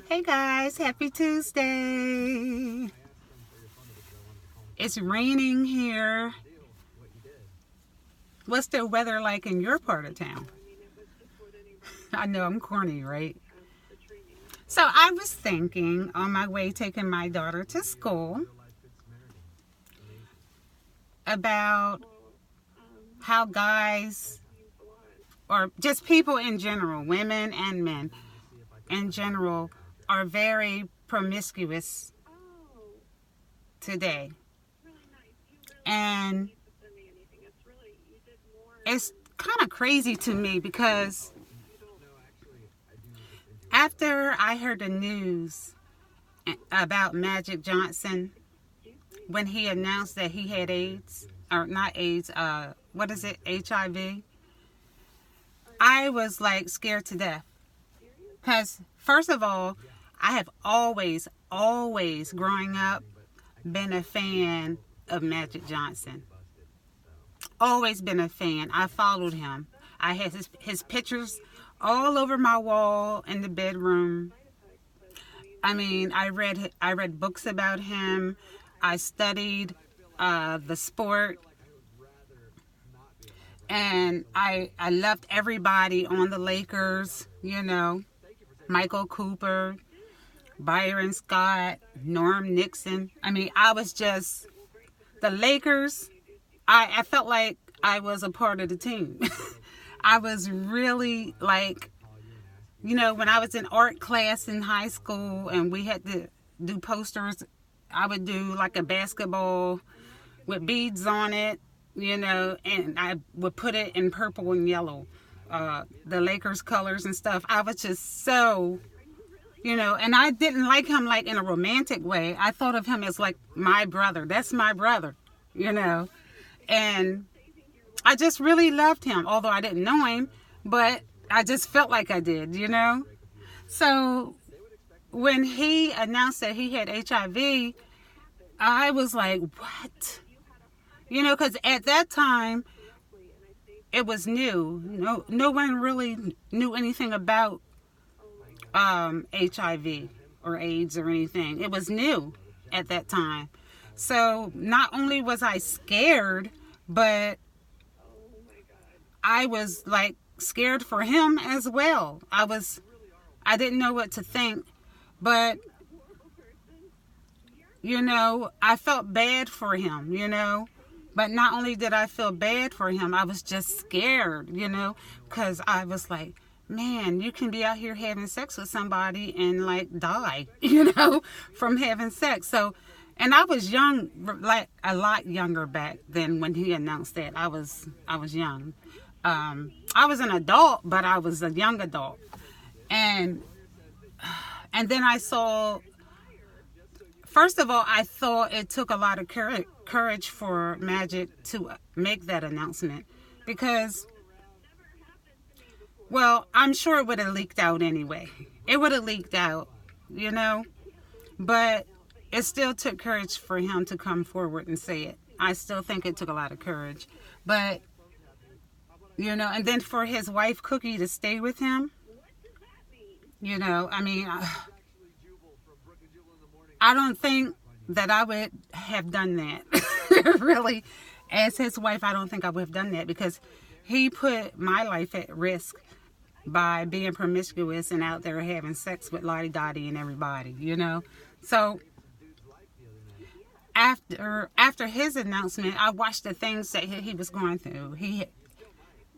Hey guys, happy Tuesday. It's raining here. What's the weather like in your part of town? I know I'm corny, right? So I was thinking on my way taking my daughter to school about how guys, or just people in general, women and men in general, are very promiscuous today. And it's kind of crazy to me because after I heard the news about Magic Johnson when he announced that he had AIDS, or not AIDS, what is it, HIV, I was like scared to death. Because first of all, I have always growing up been a fan of Magic Johnson. Always been a fan. I followed him. I had his pictures all over my wall in the bedroom. I mean, I read books about him. I studied the sport. And I loved everybody on the Lakers, you know. Michael Cooper, Byron Scott, Norm Nixon. I mean, I was just, the Lakers, I felt like I was a part of the team. I was really like, you know, when I was in art class in high school and we had to do posters, I would do like a basketball with beads on it, you know, and I would put it in purple and yellow, the Lakers colors and stuff. I was just so, you know, and I didn't like him like in a romantic way. I thought of him as like my brother. That's my brother, you know. And I just really loved him, although I didn't know him, but I just felt like I did, you know. So when he announced that he had HIV, I was like, what? You know, because at that time, it was new. No one really knew anything about HIV or AIDS or anything. It was new at that time. So not only was I scared, but I was like scared for him as well. I didn't know what to think, but you know, I felt bad for him, you know. But not only did I feel bad for him, I was just scared, you know, because I was like, man, you can be out here having sex with somebody and like die, you know, from having sex. So, and I was young, like a lot younger back then when he announced that. I was young. I was an adult, but I was a young adult. And then I saw, first of all, I thought it took a lot of courage for Magic to make that announcement because, well, I'm sure it would have leaked out anyway. It would have leaked out, you know, but it still took courage for him to come forward and say it. I still think it took a lot of courage, but, you know, and then for his wife, Cookie, to stay with him, you know, I mean, I don't think that I would have done that. Really, as his wife, I don't think I would have done that because he put my life at risk by being promiscuous and out there having sex with Lottie Dottie and everybody, you know. So after his announcement, I watched the things that he was going through.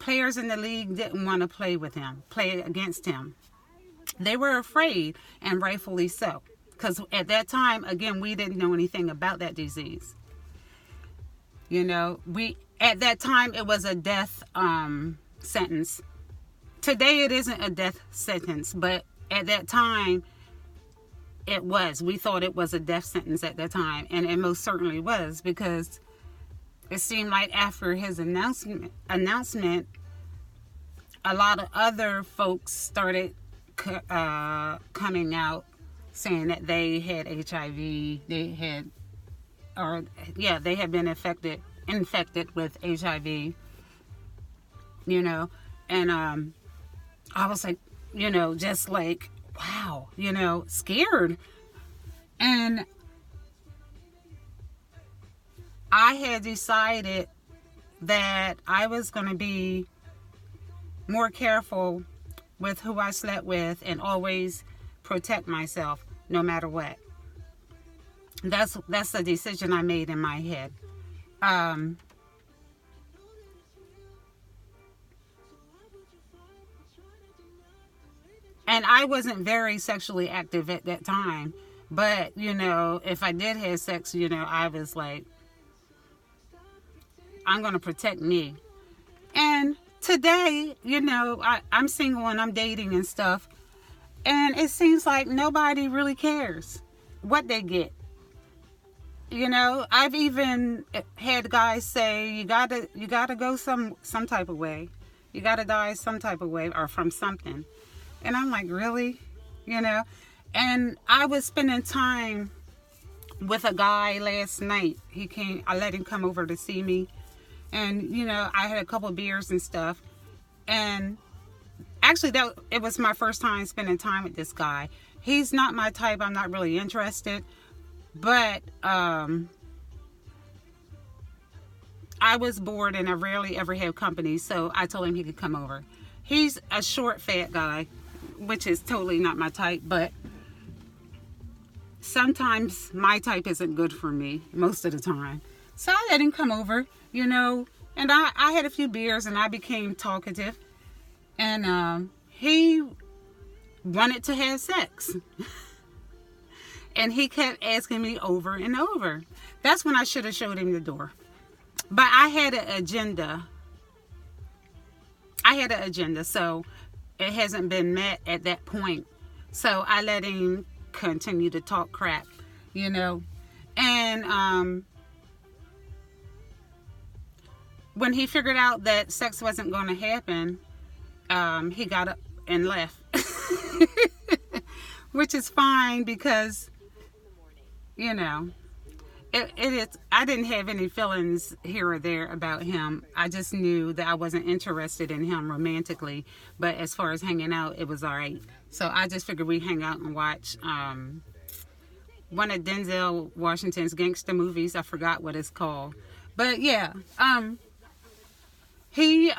Players in the league didn't want to play against him. They were afraid, and rightfully so. Because at that time, again, we didn't know anything about that disease. You know, at that time, it was a death sentence. Today, it isn't a death sentence, but at that time, it was. We thought it was a death sentence at that time, and it most certainly was because it seemed like after his announcement, a lot of other folks started coming out saying that they had HIV, they had been infected with HIV, you know, and I was like, you know, just like, wow, scared. And I had decided that I was going to be more careful with who I slept with and always protect myself no matter what. That's the decision I made in my head. Um, and I wasn't very sexually active at that time. But, if I did have sex, I was like, I'm going to protect me. And today, I'm single and I'm dating and stuff. And it seems like nobody really cares what they get. I've even had guys say, you gotta go some type of way. You gotta die some type of way or from something. And I'm like, really? And I was spending time with a guy last night. I let him come over to see me. And, I had a couple of beers and stuff. And actually, it was my first time spending time with this guy. He's not my type. I'm not really interested. But I was bored and I rarely ever have company. So I told him he could come over. He's a short, fat guy, which is totally not my type. But sometimes my type isn't good for me most of the time. So I let him come over, and I had a few beers and I became talkative. And he wanted to have sex. And he kept asking me over and over. That's when I should have showed him the door. But I had an agenda. So it hasn't been met at that point. So I let him continue to talk crap, And when he figured out that sex wasn't going to happen, he got up and left. Which is fine because, it is. I didn't have any feelings here or there about him. I just knew that I wasn't interested in him romantically. But as far as hanging out, it was all right. So I just figured we'd hang out and watch one of Denzel Washington's gangster movies. I forgot what it's called. But yeah, he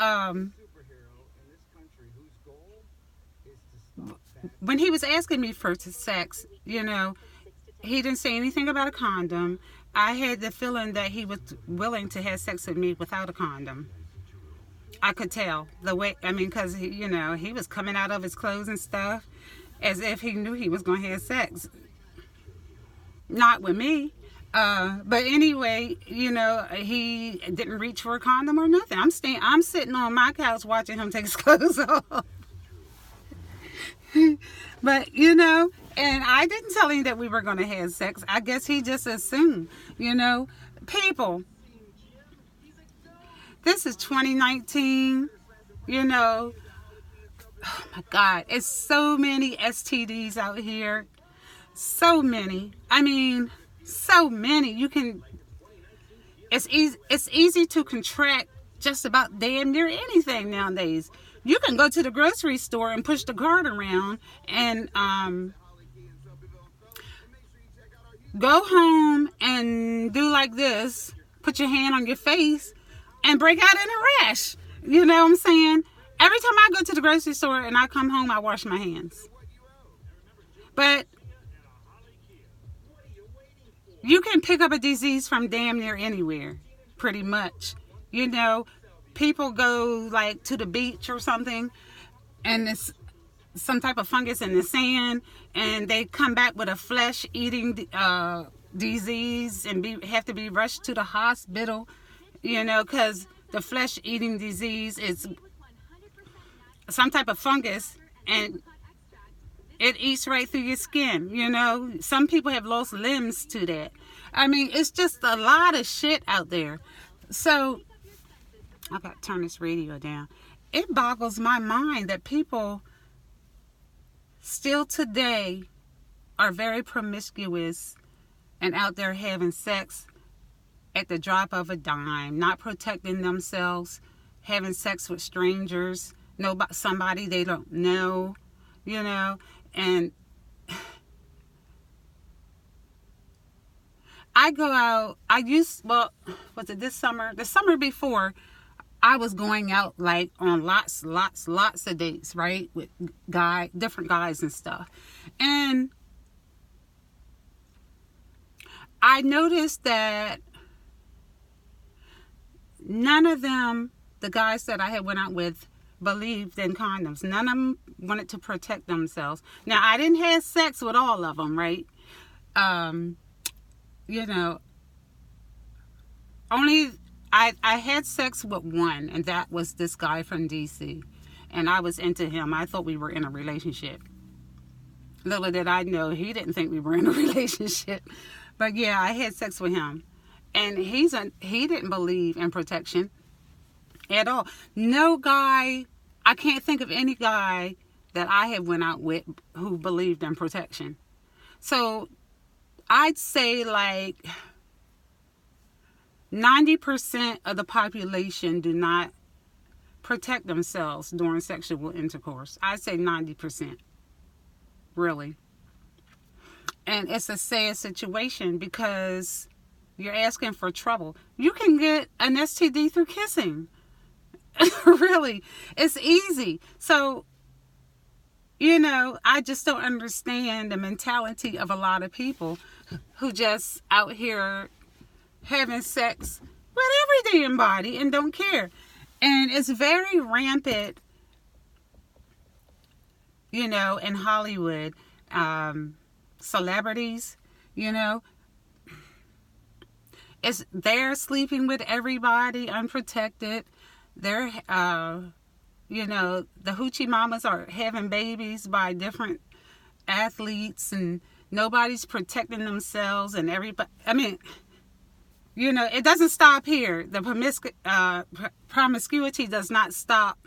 when he was asking me for sex, he didn't say anything about a condom. I had the feeling that he was willing to have sex with me without a condom. I could tell the way, because he was coming out of his clothes and stuff as if he knew he was going to have sex. Not with me. But anyway, he didn't reach for a condom or nothing. I'm sitting on my couch watching him take his clothes off. But, and I didn't tell him that we were going to have sex. I guess he just assumed, people. This is 2019, Oh my God, it's so many STDs out here. So many. So many. It's easy to contract just about damn near anything nowadays. You can go to the grocery store and push the cart around and go home and do like this, put your hand on your face and break out in a rash. You know what I'm saying? Every time I go to the grocery store and I come home, I wash my hands. But you can pick up a disease from damn near anywhere, pretty much. People go like to the beach or something and it's some type of fungus in the sand and they come back with a flesh-eating disease and have to be rushed to the hospital, because the flesh-eating disease is some type of fungus and it eats right through your skin. Some people have lost limbs to that. It's just a lot of shit out there. So I got to turn this radio down. It boggles my mind that people still today are very promiscuous and out there having sex at the drop of a dime, not protecting themselves, having sex with strangers, somebody they don't know, And I go out, well, was it this summer? The summer before, I was going out like on lots of dates, right? With different guys and stuff. And I noticed that none of them, the guys that I had went out with, believed in condoms. None of them wanted to protect themselves. Now, I didn't have sex with all of them, right? You know, only I had sex with one, and that was this guy from DC. And I was into him. I thought we were in a relationship. Little did I know, he didn't think we were in a relationship. But yeah, I had sex with him. And he didn't believe in protection at all. No guy, I can't think of any guy that I have went out with who believed in protection. So I'd say like 90% of the population do not protect themselves during sexual intercourse. I'd say 90%. Really. And it's a sad situation because you're asking for trouble. You can get an STD through kissing. Really. It's easy. So, you know, I just don't understand the mentality of a lot of people who just out here having sex with every damn body and don't care. And it's very rampant, you know, in Hollywood. Celebrities, you know, they're sleeping with everybody unprotected. They're, you know, the hoochie mamas are having babies by different athletes, and nobody's protecting themselves, and everybody, I mean, you know, it doesn't stop here. The promiscuity does not stop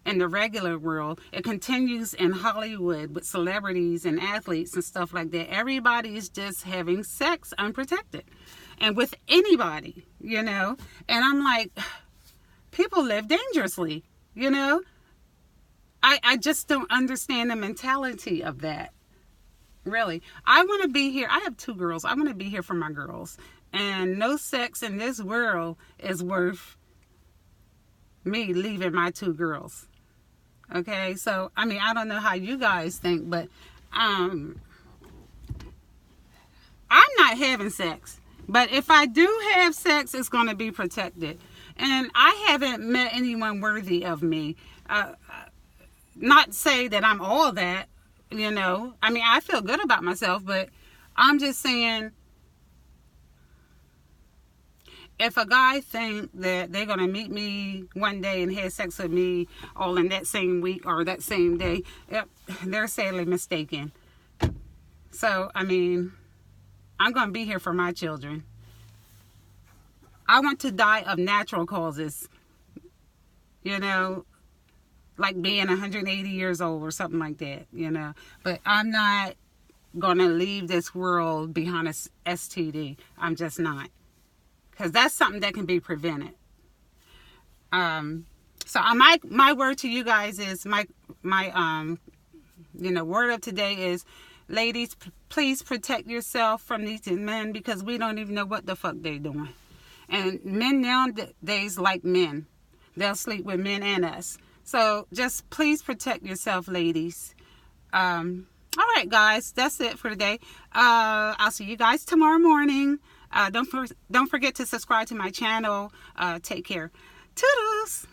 in the regular world. It continues in Hollywood with celebrities and athletes and stuff like that. Everybody is just having sex unprotected and with anybody, you know. And I'm like, people live dangerously, you know. I just don't understand the mentality of that. Really. I want to be here. I have 2 girls. I want to be here for my girls. And no sex in this world is worth me leaving my 2 girls. Okay, so, I mean, I don't know how you guys think, but I'm not having sex. But if I do have sex, it's going to be protected. And I haven't met anyone worthy of me. Not say that I'm all that, you know. I mean, I feel good about myself, but I'm just saying, if a guy think that they're going to meet me one day and have sex with me all in that same week or that same day, they're sadly mistaken. So, I mean, I'm going to be here for my children. I want to die of natural causes, you know, like being 180 years old or something like that, you know. But I'm not going to leave this world behind a STD. I'm just not. Because that's something that can be prevented. So my word to you guys is, my you know, word of today is, ladies, please protect yourself from these men, because we don't even know what the fuck they're doing. And men nowadays like men. They'll sleep with men and us. So just please protect yourself, ladies. All right, guys, that's it for today. I'll see you guys tomorrow morning. Don't forget to subscribe to my channel. Take care. Toodles.